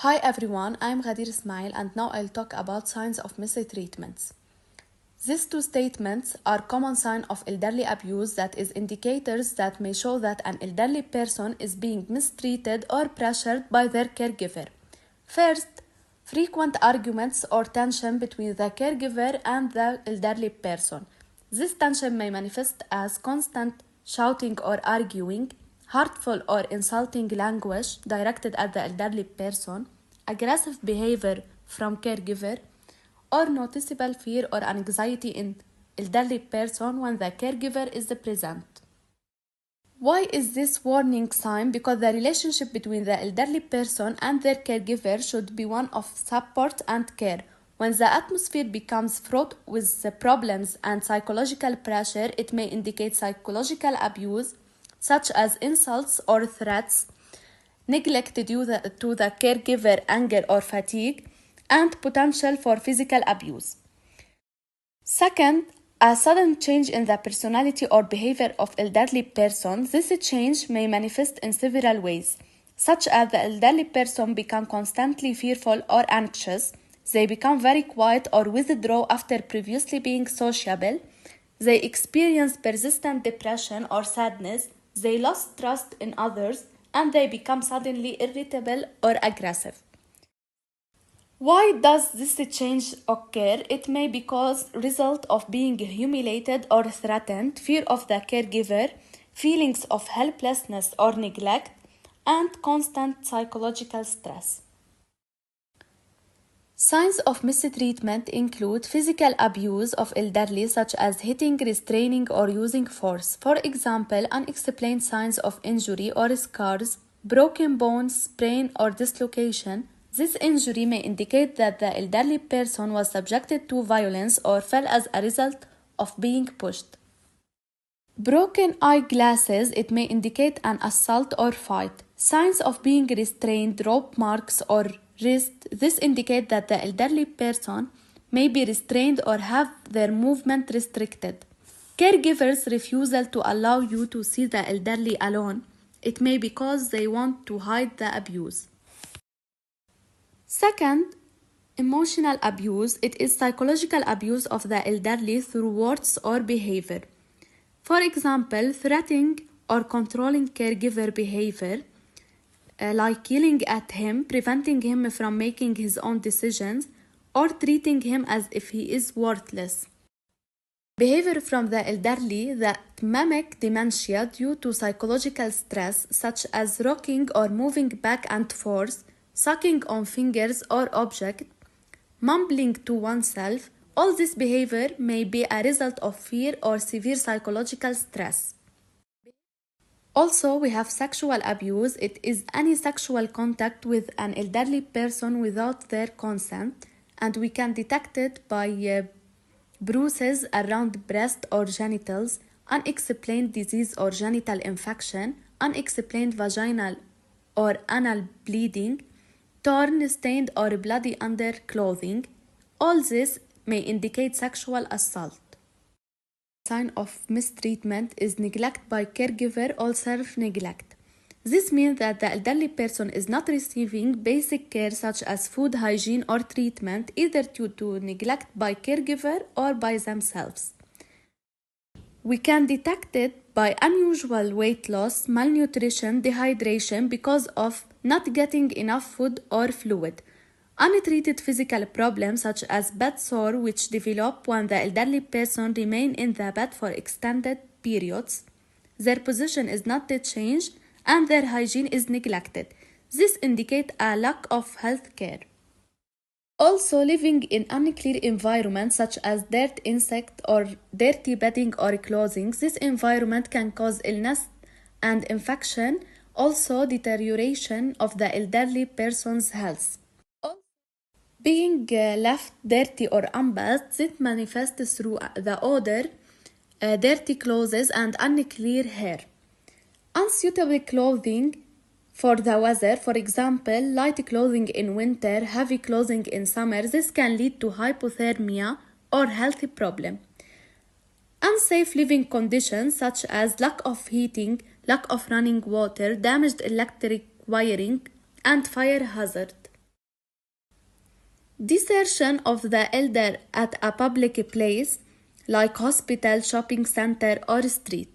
Hi everyone, I'm Ghadir Ismail and now I'll talk about signs of mistreatments. These two statements are common signs of elderly abuse, that is, indicators that may show that an elderly person is being mistreated or pressured by their caregiver. First, frequent arguments or tension between the caregiver and the elderly person. This tension may manifest as constant shouting or arguing, hurtful or insulting language directed at the elderly person, aggressive behavior from caregiver, or noticeable fear or anxiety in elderly person when the caregiver is present. Why is this warning sign? Because the relationship between the elderly person and their caregiver should be one of support and care. When the atmosphere becomes fraught with the problems and psychological pressure, it may indicate psychological abuse, such as insults or threats, neglect due to the caregiver anger or fatigue, and potential for physical abuse. Second, a sudden change in the personality or behavior of elderly person. This change may manifest in several ways, such as the elderly person become constantly fearful or anxious, they become very quiet or withdraw after previously being sociable, they experience persistent depression or sadness, they lost trust in others, and they become suddenly irritable or aggressive. Why does this change occur? It may be because result of being humiliated or threatened, fear of the caregiver, feelings of helplessness or neglect, and constant psychological stress. Signs of mistreatment include physical abuse of elderly, such as hitting, restraining, or using force. For example, unexplained signs of injury or scars, broken bones, sprain, or dislocation. This injury may indicate that the elderly person was subjected to violence or fell as a result of being pushed. Broken eyeglasses, it may indicate an assault or fight. Signs of being restrained, rope marks or wrist, this indicate that the elderly person may be restrained or have their movement restricted. Caregivers' refusal to allow you to see the elderly alone, it may be because they want to hide the abuse. Second, emotional abuse, it is psychological abuse of the elderly through words or behavior. For example, threatening or controlling caregiver behavior, like yelling at him, preventing him from making his own decisions, or treating him as if he is worthless. Behavior from the elderly that mimic dementia due to psychological stress, such as rocking or moving back and forth, sucking on fingers or objects, mumbling to oneself. All this behavior may be a result of fear or severe psychological stress. Also, we have sexual abuse. It is any sexual contact with an elderly person without their consent, and we can detect it by bruises around breast or genitals, unexplained disease or genital infection, unexplained vaginal or anal bleeding, torn, stained, or bloody underclothing. All this may indicate sexual assault. Sign of mistreatment is neglect by caregiver or self-neglect. This means that the elderly person is not receiving basic care such as food, hygiene, or treatment, either due to neglect by caregiver or by themselves. We can detect it by unusual weight loss, malnutrition, dehydration because of not getting enough food or fluid. Untreated physical problems such as bed sore, which develop when the elderly person remain in the bed for extended periods. Their position is not changed and their hygiene is neglected. This indicates a lack of health care. Also, living in unclear environments such as dirt, insect, or dirty bedding or clothing, this environment can cause illness and infection, also deterioration of the elderly person's health. Being left dirty or unbathed, it manifests through the odor, dirty clothes, and unclear hair. Unsuitable clothing for the weather, for example, light clothing in winter, heavy clothing in summer, this can lead to hypothermia or health problem. Unsafe living conditions such as lack of heating, lack of running water, damaged electric wiring, and fire hazard. Desertion of the elder at a public place like hospital, shopping center, or street.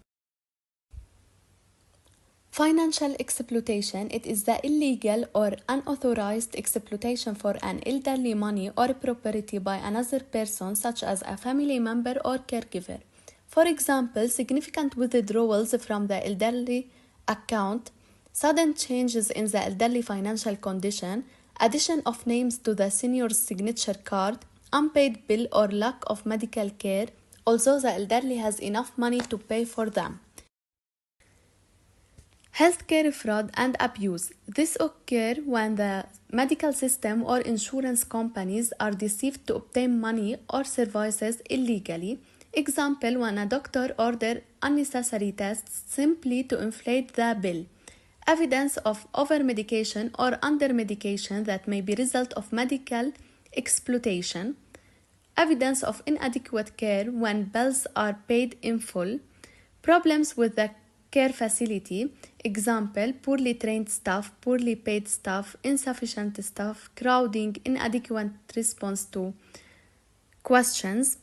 Financial exploitation. It is the illegal or unauthorized exploitation for an elderly money or property by another person such as a family member or caregiver. For example, significant withdrawals from the elderly account, sudden changes in the elderly financial condition, addition of names to the senior's signature card, unpaid bill or lack of medical care, although the elderly has enough money to pay for them. Healthcare fraud and abuse. This occurs when the medical system or insurance companies are deceived to obtain money or services illegally. Example, when a doctor orders unnecessary tests simply to inflate the bill. Evidence of over-medication or under-medication that may be result of medical exploitation. Evidence of inadequate care when bills are paid in full. Problems with the care facility. Example, poorly trained staff, poorly paid staff, insufficient staff, crowding, inadequate response to questions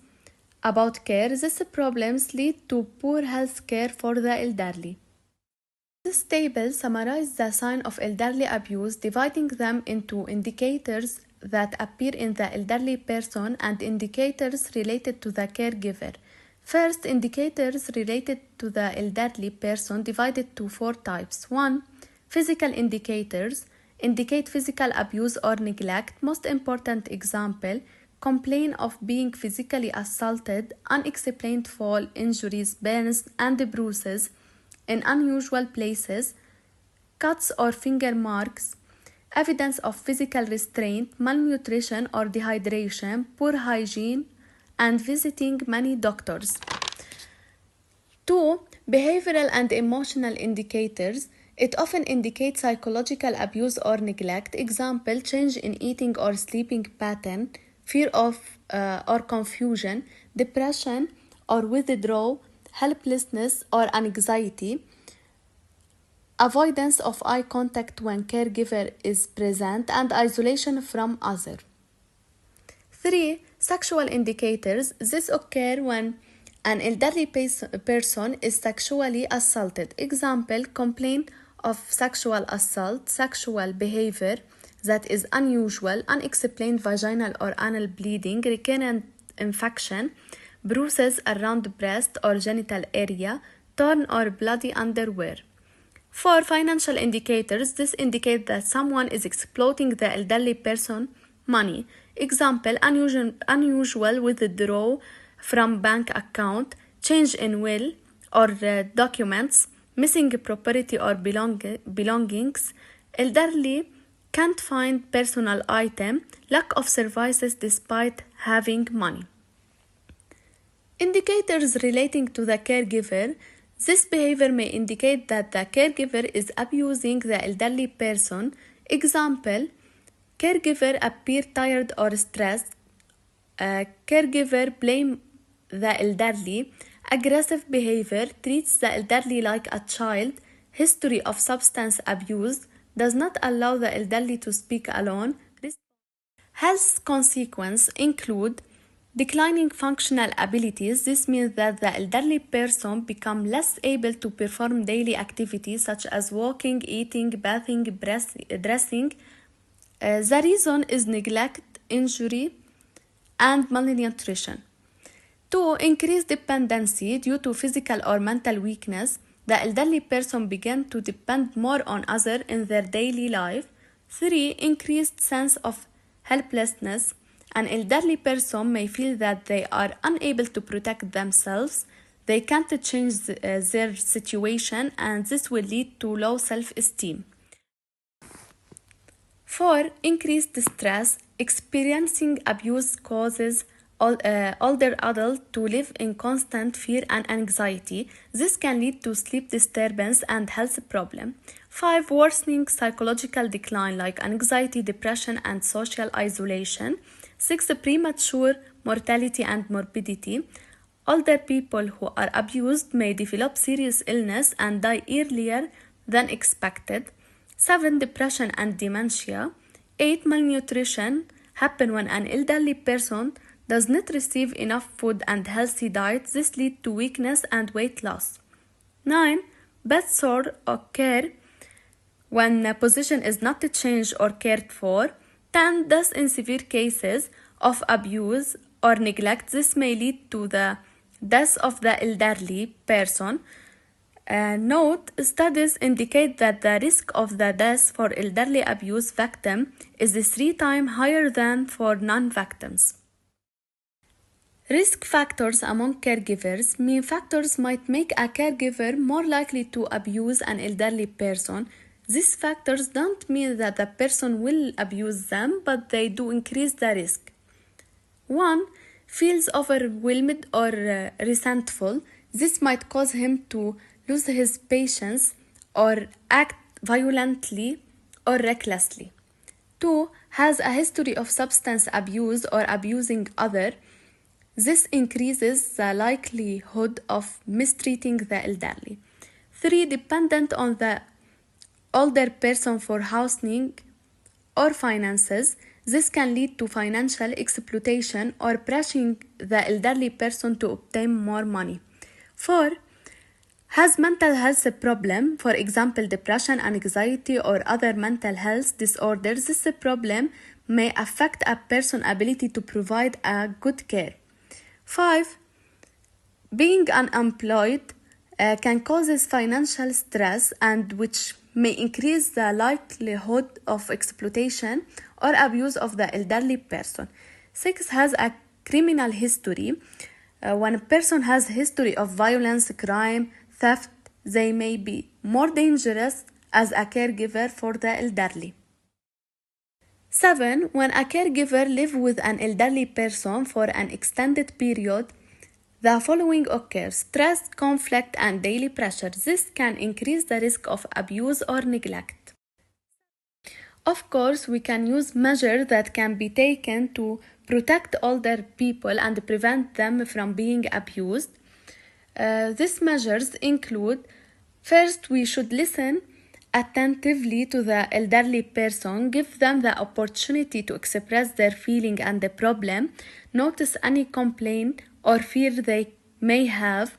about care. These problems lead to poor health care for the elderly. This table summarizes the signs of elderly abuse, dividing them into indicators that appear in the elderly person and indicators related to the caregiver. First, indicators related to the elderly person divided to 4 types. 1. Physical indicators indicate physical abuse or neglect. Most important example, complain of being physically assaulted, unexplained fall, injuries, burns, and bruises in unusual places, cuts or finger marks, evidence of physical restraint, malnutrition or dehydration, poor hygiene, and visiting many doctors. 2. Behavioral and emotional indicators. It often indicates psychological abuse or neglect. Example, change in eating or sleeping pattern, fear of or confusion, depression or withdrawal, helplessness or anxiety, avoidance of eye contact when caregiver is present, and isolation from others. 3. Sexual indicators. This occurs when an elderly person is sexually assaulted. Example, complaint of sexual assault, sexual behavior that is unusual, unexplained vaginal or anal bleeding, recurrent infection, bruises around breast or genital area, torn or bloody underwear. 4. Financial indicators. This indicates that someone is exploiting the elderly person money. Example, unusual withdrawal from bank account, change in will or documents, missing property or belongings, elderly can't find personal item, lack of services despite having money. Indicators relating to the caregiver. This behavior may indicate that the caregiver is abusing the elderly person. Example, caregiver appear tired or stressed. Caregiver blame the elderly. Aggressive behavior treats the elderly like a child. History of substance abuse does not allow the elderly to speak alone. Health consequences include declining functional abilities. This means that the elderly person becomes less able to perform daily activities such as walking, eating, bathing, dressing. The reason is neglect, injury, and malnutrition. 2. Increased dependency due to physical or mental weakness. The elderly person begins to depend more on others in their daily life. 3. Increased sense of helplessness. An elderly person may feel that they are unable to protect themselves. They can't change their situation, and this will lead to low self-esteem. 4. Increased stress. Experiencing abuse causes older adults to live in constant fear and anxiety. This can lead to sleep disturbance and health problems. 5. Worsening psychological decline like anxiety, depression, and social isolation. 6. Premature mortality and morbidity. Older people who are abused may develop serious illness and die earlier than expected. 7. Depression and dementia. 8. Malnutrition. happen when an elderly person does not receive enough food and healthy diet. This leads to weakness and weight loss. 9. Bed sore occur when a position is not changed or cared for. 10. Thus, in severe cases of abuse or neglect, this may lead to the death of the elderly person. Note, studies indicate that the risk of the death for elderly abuse victim is 3 times higher than for non-victims. Risk factors among caregivers. Main factors might make a caregiver more likely to abuse an elderly person. These factors don't mean that the person will abuse them, but they do increase the risk. 1. Feels overwhelmed or resentful. This might cause him to lose his patience or act violently or recklessly. 2. Has a history of substance abuse or abusing others. This increases the likelihood of mistreating the elderly. 3. Dependent on the older person for housing or finances. This can lead to financial exploitation or pressuring the elderly person to obtain more money. 4. Has mental health problem, for example, depression, anxiety, or other mental health disorders. This problem may affect a person's ability to provide a good care. 5. Being unemployed can cause financial stress, and which may increase the likelihood of exploitation or abuse of the elderly person. 6. Has a criminal history. When a person has a history of violence, crime, theft, they may be more dangerous as a caregiver for the elderly. 7. When a caregiver lives with an elderly person for an extended period, the following occurs: stress, conflict, and daily pressure. This can increase the risk of abuse or neglect. Of course, we can use measures that can be taken to protect older people and prevent them from being abused. These measures include: first, we should listen attentively to the elderly person, give them the opportunity to express their feeling and the problem, notice any complaint or fear they may have.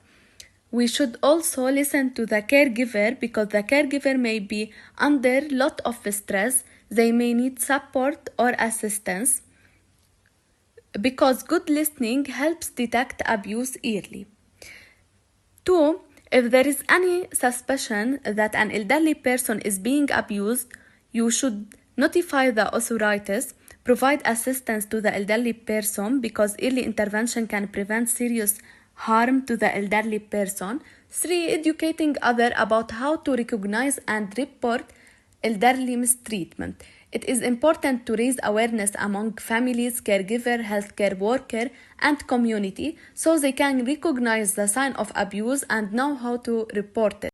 We should also listen to the caregiver, because the caregiver may be under a lot of stress. They may need support or assistance, because good listening helps detect abuse early. 2. If there is any suspicion that an elderly person is being abused, you should notify the authorities. Provide assistance to the elderly person, because early intervention can prevent serious harm to the elderly person. 3. Educating others about how to recognize and report elderly mistreatment. It is important to raise awareness among families, caregiver, healthcare worker, and community, so they can recognize the sign of abuse and know how to report it.